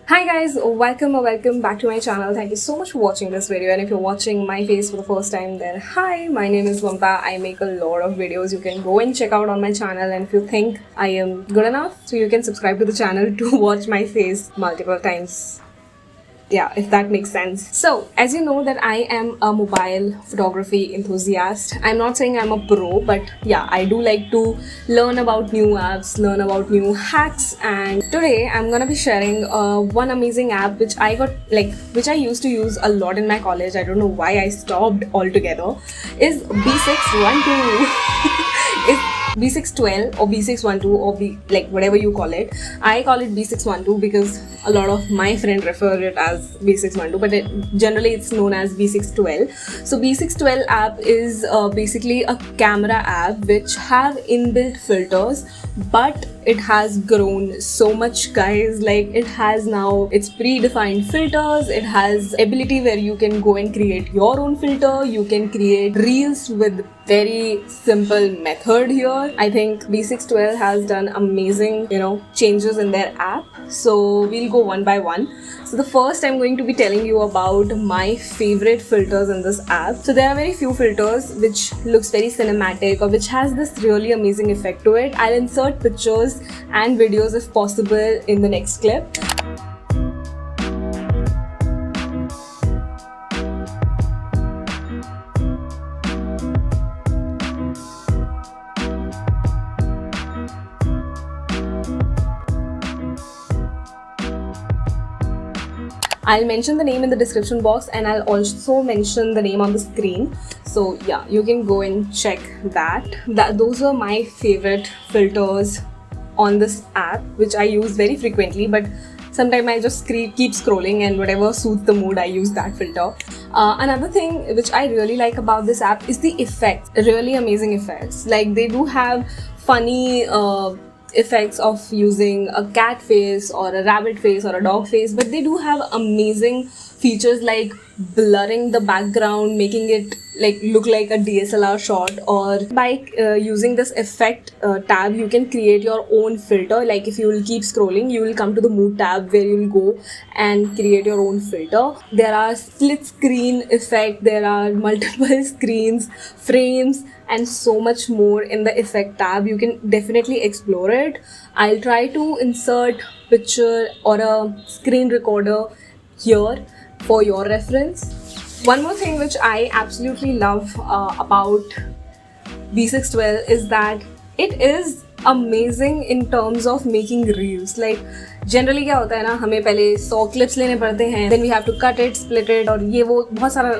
Hi guys, welcome back to my channel. Thank you so much for watching this video, and if you're watching my face for the first time, then hi, my name is Mamta. I make a lot of videos. You can go and check out on my channel, and if you think I am good enough, so you can subscribe to the channel to watch my face multiple times. Yeah, if that makes sense. So, as you know that I am a mobile photography enthusiast. I'm not saying I'm a pro, but yeah, I do like to learn about new apps, learn about new hacks, and today I'm gonna be sharing one amazing app which which I used to use a lot in my college. I don't know why I stopped altogether. Is B612. is B612 or B612 or whatever you call it. I call it B612 because a lot of my friends refer it as B612, but generally it's known as B612. So B612 app is basically a camera app which have inbuilt filters, but it has grown so much, guys. Like, it has now its predefined filters. It has ability where you can go and create your own filter. You can create reels with very simple method here. I think B612 has done amazing, changes in their app. So we'll go one by one. So the first, I'm going to be telling you about my favorite filters in this app. So there are very few filters which looks very cinematic or which has this really amazing effect to it. I'll insert pictures and videos if possible in the next clip. I'll mention the name in the description box, and I'll also mention the name on the screen. So yeah, you can go and check that. Those are my favorite filters on this app, which I use very frequently, but sometimes I just keep scrolling, and whatever suits the mood, I use that filter. Another thing which I really like about this app is the effects. Really amazing effects. Like, they do have funny effects of using a cat face or a rabbit face or a dog face, but they do have amazing features like blurring the background, making it look like a DSLR shot. Or by using this effect tab, you can create your own filter. Like, if you will keep scrolling, you will come to the mood tab where you will go and create your own filter. There are split screen effect, there are multiple screens, frames, and so much more in the effect tab. You can definitely explore it. I'll try to insert picture or a screen recorder here for your reference. One more thing which I absolutely love about B612 is that it is amazing in terms of making reels. Like, generally क्या होता है ना, हमें पहले 100 clips लेने पड़ते हैं, then we have to cut it, split it, और ये वो बहुत सारा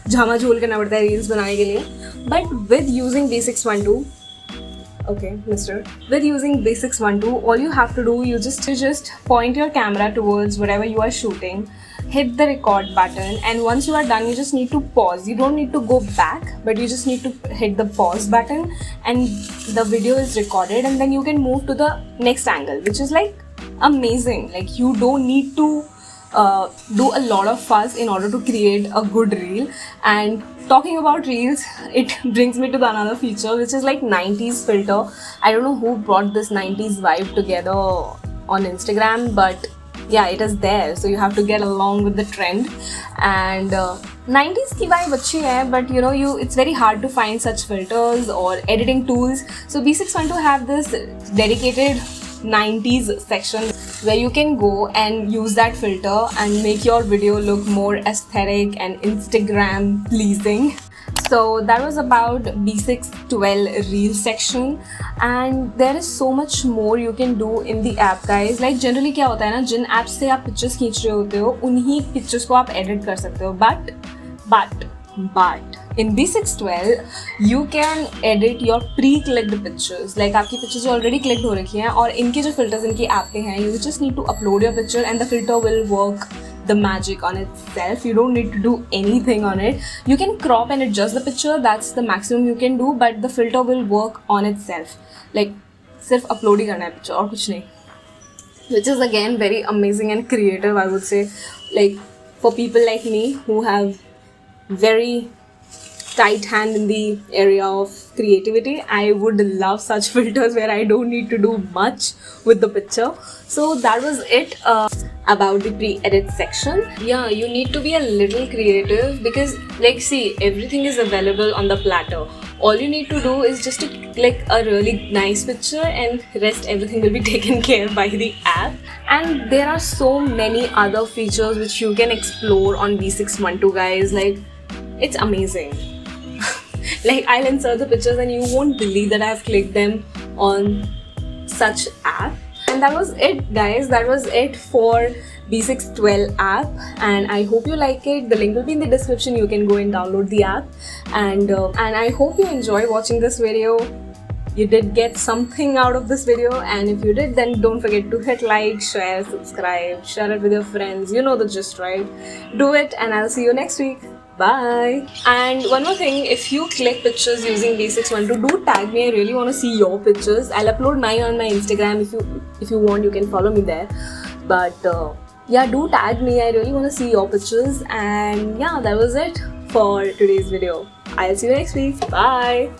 झामा झोल करना पड़ता है reels बनाने के लिए. But with using B612, with using B612, all you have to do, you just point your camera towards whatever you are shooting, hit the record button, and once you are done, you just need to pause. You don't need to go back, but you just need to hit the pause button, and the video is recorded, and then you can move to the next angle, which is like amazing. Like, you don't need to do a lot of fuss in order to create a good reel. And talking about reels, it brings me to the another feature, which is like 90s filter. I don't know who brought this 90s vibe together on Instagram, but yeah, it is there, so you have to get along with the trend. And 90s ki vibe achhi hai, but it's very hard to find such filters or editing tools. So B612 have this dedicated 90s section where you can go and use that filter and make your video look more aesthetic and Instagram pleasing. So that was about B612 reel section, and there is so much more you can do in the app, guys. Like, generally क्या होता है ना, जिन apps से आप pictures खींच रहे होते हो, उन्हीं pictures को आप edit कर सकते हो. But in B612, you can edit your pre-clicked pictures. Like, आपकी pictures already clicked हो रखी हैं, और इनके जो filters इनकी app पे हैं, you just need to upload your picture and the filter will work the magic on itself. You don't need to do anything on it. You can crop and adjust the picture, that's the maximum you can do, but the filter will work on itself. Like, सिर्फ upload ही करना है picture और कुछ नहीं. Which is again very amazing and creative, I would say. Like, for people like me who have very tight hand in the area of creativity, I would love such filters where I don't need to do much with the picture. So that was it. about the pre-edit section. Yeah, you need to be a little creative because like see, everything is available on the platter. All you need to do is just to click a really nice picture and rest everything will be taken care by the app. And there are so many other features which you can explore on B612 guys, like it's amazing. Like I'll insert the pictures and you won't believe that I've clicked them on such app. And that was it guys, that was it for B612 app, and I hope you like it. The link will be in the description, you can go and download the app, and I hope you enjoy watching this video. You did get something out of this video, and if you did, then don't forget to hit like, share, subscribe, share it with your friends. You know the gist, right? Do it, and I'll see you next week. Bye. And one more thing, if you click pictures using B612, do tag me. I really want to see your pictures. I'll upload mine on my Instagram. If you want, you can follow me there. But yeah, do tag me. I really want to see your pictures. And yeah, that was it for today's video. I'll see you next week. Bye.